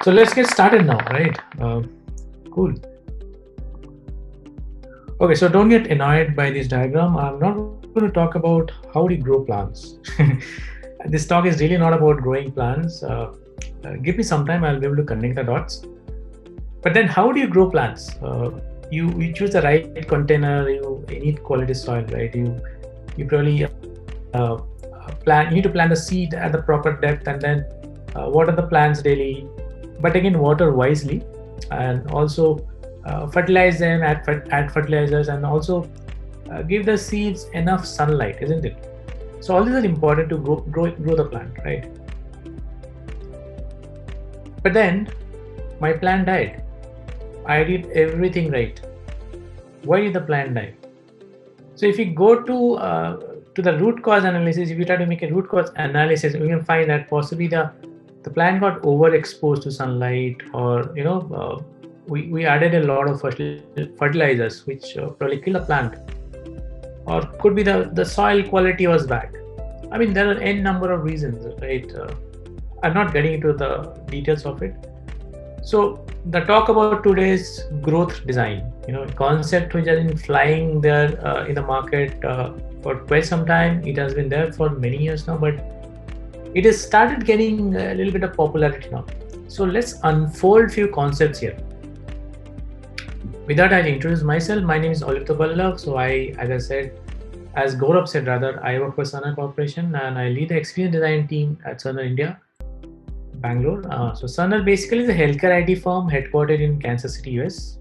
So let's get started now, right? Cool. Okay, so don't get annoyed by this diagram. I'm not going to talk about how do you grow plants. This talk is really not about growing plants. Give me some time, I'll be able to connect the dots. But then, how do you grow plants? You choose the right container. You need quality soil, right? You probably you need to plant the seed at the proper depth, and then water the plants daily. But again, water wisely, and also fertilize them, add fertilizers, and also give the seeds enough sunlight, isn't it? So all these are important to grow the plant, right? But then my plant died. I did everything right. Why did the plant die? So if you go to the root cause analysis, if you try to make a root cause analysis, we can find that possibly the plant got overexposed to sunlight, or we added a lot of fertilizers which probably kill the plant, or could be the soil quality was bad. I mean, there are n number of reasons, right? I'm not getting into the details of it. So the talk about today's growth design, concept which has been flying there in the market for quite some time. It has been there for many years now, but it has started getting a little bit of popularity now. So let's unfold few concepts here. With that, I'll introduce myself. My name is Alipta Ballav. So as Gaurav said rather, I work for Sana Corporation and I lead the experience design team at Sana India, Bangalore. So Sana basically is a healthcare IT firm headquartered in Kansas City, US.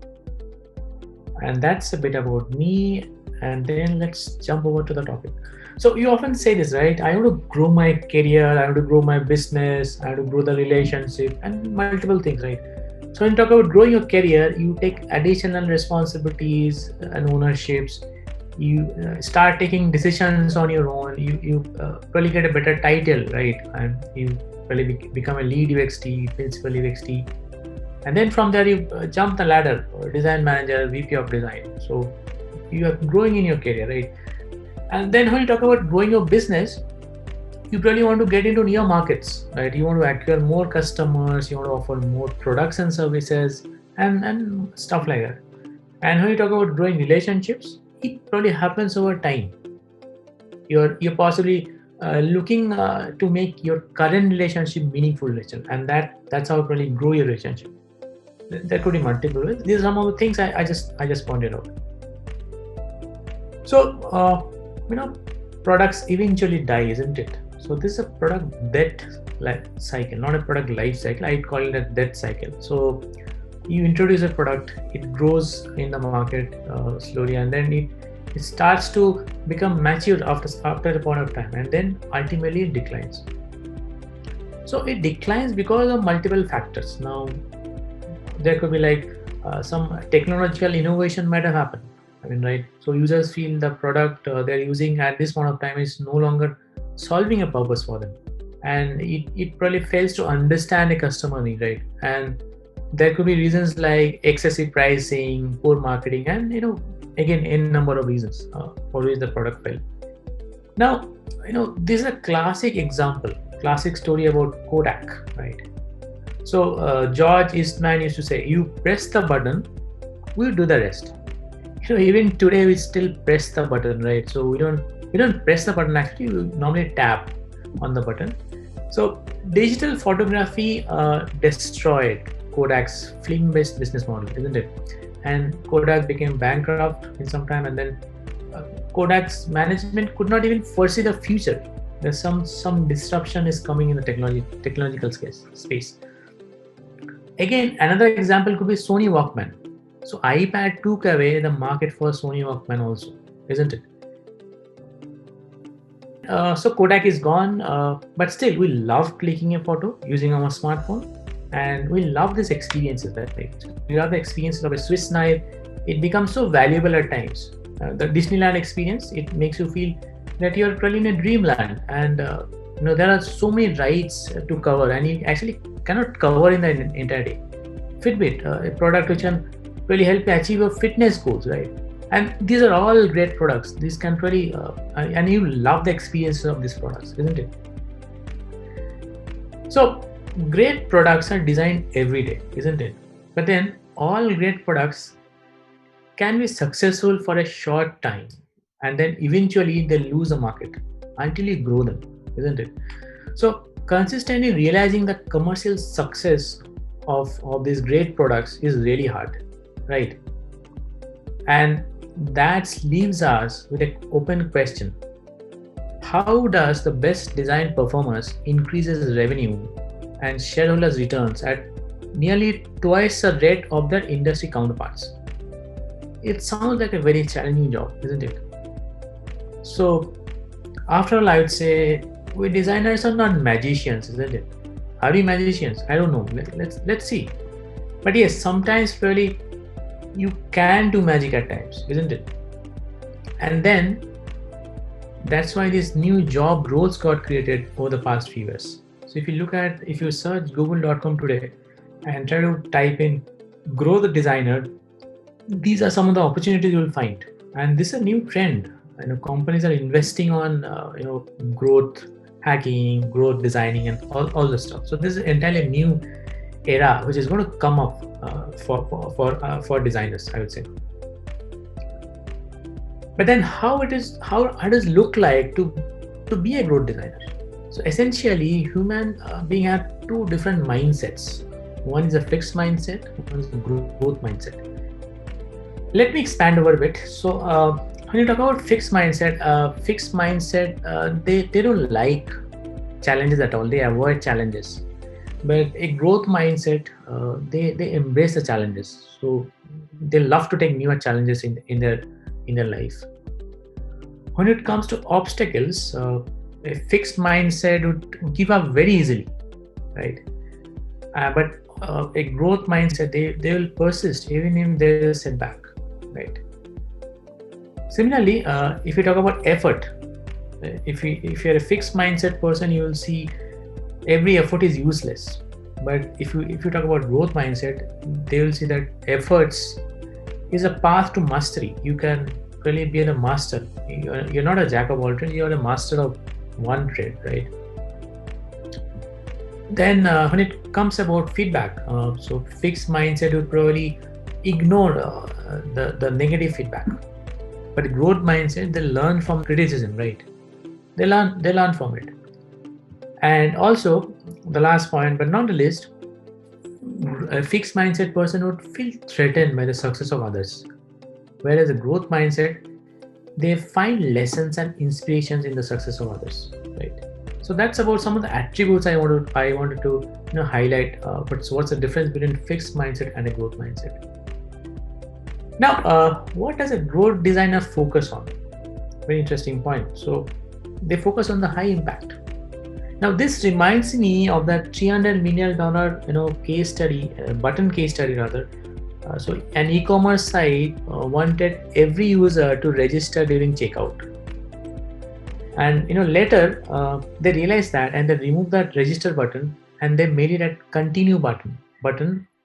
And that's a bit about me. And then let's jump over to the topic. So you often say this, right? I want to grow my career, I want to grow my business, I want to grow the relationship, and multiple things, right? So when you talk about growing your career, you take additional responsibilities and ownerships. You start taking decisions on your own. You probably get a better title, right? And you probably become a lead UXT, principal UXT. And then from there, you jump the ladder, design manager, VP of design. So you are growing in your career, right? And then when you talk about growing your business, you probably want to get into new markets, right? You want to acquire more customers, you want to offer more products and services, and stuff like that. And when you talk about growing relationships, it probably happens over time. You're possibly looking to make your current relationship meaningful relationship, and that's how you probably grow your relationship. There could be multiple ways. These are some of the things I just pointed out. So products eventually die, isn't it? So this is a product death cycle, not a product life cycle. I'd call it a death cycle. So you introduce a product, it grows in the market slowly, and then it starts to become mature after a point of time, and then ultimately it declines. So it declines because of multiple factors. Now there could be some technological innovation might have happened. I mean, right? So users feel the product they're using at this point of time is no longer solving a purpose for them, and it probably fails to understand a customer need, right? And there could be reasons like excessive pricing, poor marketing, and again n number of reasons for which the product failed. Now this is a classic story about Kodak, right? So George Eastman used to say, you press the button, we'll do the rest. Even today we still press the button, right? So we don't press the button, actually we normally tap on the button. So digital photography destroyed Kodak's film-based business model, isn't it? And Kodak became bankrupt in some time, and then Kodak's management could not even foresee the future. There's some disruption is coming in the technological space. Again, another example could be Sony Walkman. So iPad took away the market for Sony Walkman also, isn't it? So Kodak is gone, but still we love clicking a photo using our smartphone, and we love these experiences, right? We love the experience of a Swiss knife. It becomes so valuable at times. The Disneyland experience, it makes you feel that you're probably in a dreamland, and there are so many rides to cover, and you actually cannot cover in the entire day. Fitbit, a product which can really help you achieve your fitness goals, right? And these are all great products. These can really, and you love the experience of these products, isn't it? So great products are designed every day, isn't it? But then all great products can be successful for a short time, and then eventually they lose the market until you grow them, isn't it? So consistently realizing the commercial success of these great products is really hard, right? And that leaves us with an open question: how does the best design performance increases revenue and shareholders returns at nearly twice the rate of their industry counterparts? It sounds like a very challenging job, isn't it? So after all, I would say we designers are not magicians, isn't it? Are we magicians? I don't know. Let's see. But yes, sometimes really you can do magic at times, isn't it? And then that's why these new job roles got created over the past few years. So if you search google.com today and try to type in grow the designer, these are some of the opportunities you will find. And this is a new trend. Companies are investing on growth hacking, growth designing, and all this stuff. So this is entirely a new era which is going to come up for designers, I would say. But then how does it look like to be a growth designer? So essentially, human being have two different mindsets. One is a fixed mindset, one is a growth mindset. Let me expand over a bit. So when you talk about fixed mindset, they don't like challenges at all. They avoid challenges. But a growth mindset, they embrace the challenges. So they love to take newer challenges in their life. When it comes to obstacles, a fixed mindset would give up very easily, right? But a growth mindset, they will persist even if there is a setback, right? Similarly, if you talk about effort, if you're a fixed mindset person, you will see every effort is useless. But if you talk about growth mindset, they will see that efforts is a path to mastery. You can really be a master. You're not a jack of all trades, you're a master of one trade, right? Then when it comes about feedback, so fixed mindset would probably ignore the negative feedback. But growth mindset, they learn from criticism, right? They learn from it. And also the last point, but not the least, a fixed mindset person would feel threatened by the success of others, whereas a growth mindset, they find lessons and inspirations in the success of others, right? So that's about some of the attributes I wanted to highlight. But so what's the difference between fixed mindset and a growth mindset? Now, what does a growth designer focus on? Very interesting point. So they focus on the high impact. Now this reminds me of that $300 million case study, button case study rather. So an e-commerce site wanted every user to register during checkout, and later they realized that, and they removed that register button and they made it a continue button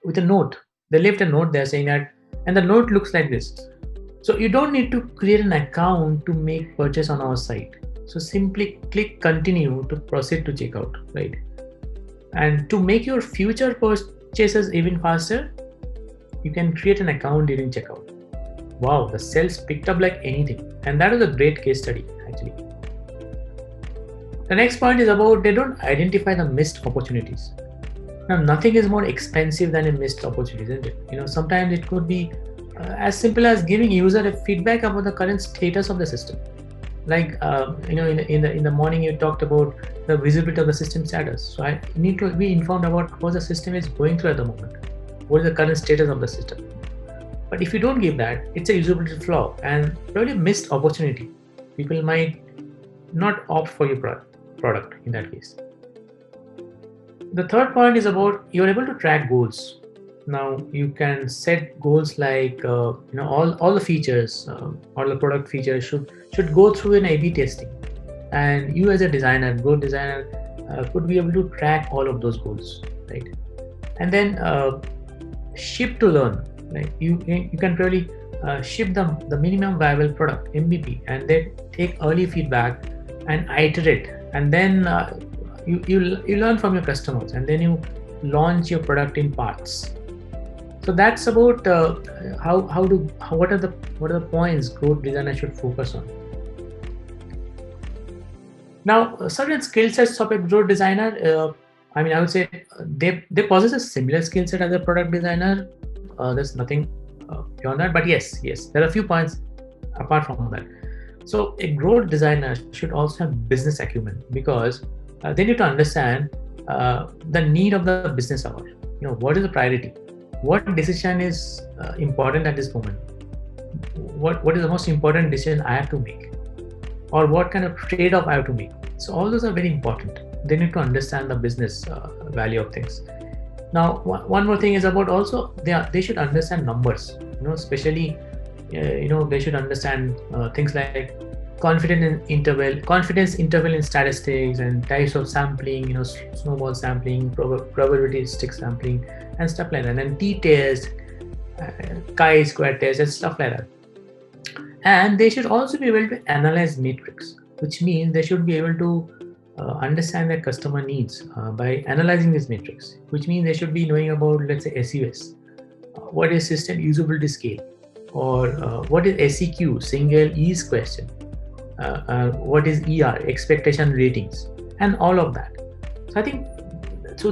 with a note. They left a note there saying that, and the note looks like this. So you don't need to create an account to make purchase on our site. So simply click continue to proceed to checkout, right? And to make your future purchases even faster, you can create an account during checkout. Wow, the sales picked up like anything. And that was a great case study, actually. The next point is about they don't identify the missed opportunities. Now, nothing is more expensive than a missed opportunity, isn't it? Sometimes it could be as simple as giving user a feedback about the current status of the system. Like in the morning you talked about the visibility of the system status. So I need to be informed about what the system is going through at the moment. What is the current status of the system? But if you don't give that, it's a usability flaw and probably a missed opportunity. People might not opt for your product in that case. The third point is about you're able to track goals. Now you can set goals like all the features, all the product features should go through an A/B testing, and you as a designer, growth designer, could be able to track all of those goals, right? And then ship to learn. Like you can probably ship the minimum viable product (MVP) and then take early feedback and iterate, and then you learn from your customers, and then you launch your product in parts. So that's about what are the points growth designer should focus on. Now, certain skill sets of a growth designer, I would say they possess a similar skill set as a product designer. There's nothing beyond that, but yes, there are a few points apart from that. So a growth designer should also have business acumen, because they need to understand the need of the business hour. What is the priority? What decision is important at this moment? What is the most important decision I have to make? Or what kind of trade-off I have to make? So all those are very important. They need to understand the business value of things. Now, one more thing is about also they should understand numbers. Especially they should understand things like confidence interval in statistics and types of sampling. Snowball sampling, probabilistic sampling, and stuff like that. And t-test, chi-square test, and stuff like that. And they should also be able to analyze metrics, which means they should be able to understand their customer needs by analyzing these metrics, which means they should be knowing about, let's say, SUS, what is system usability scale, or what is SEQ, single ease question, what is ER, expectation ratings, and all of that. So I think,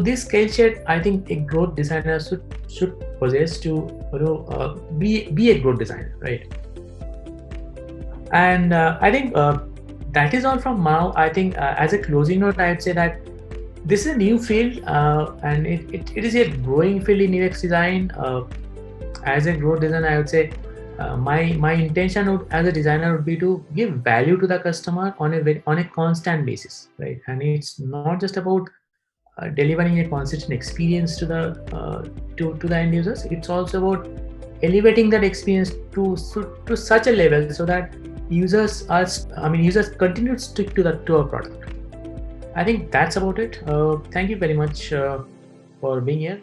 this skill set, I think a growth designer should possess to be a growth designer, right? And I think that is all from now. I think as a closing note, I'd say that this is a new field, and it is a growing field in UX design. As a growth designer, I would say my intention as a designer would be to give value to the customer on a constant basis, right? And it's not just about delivering a consistent experience to the end users. It's also about elevating that experience to such a level so that users continue to stick to our product. I think that's about it. Thank you very much for being here.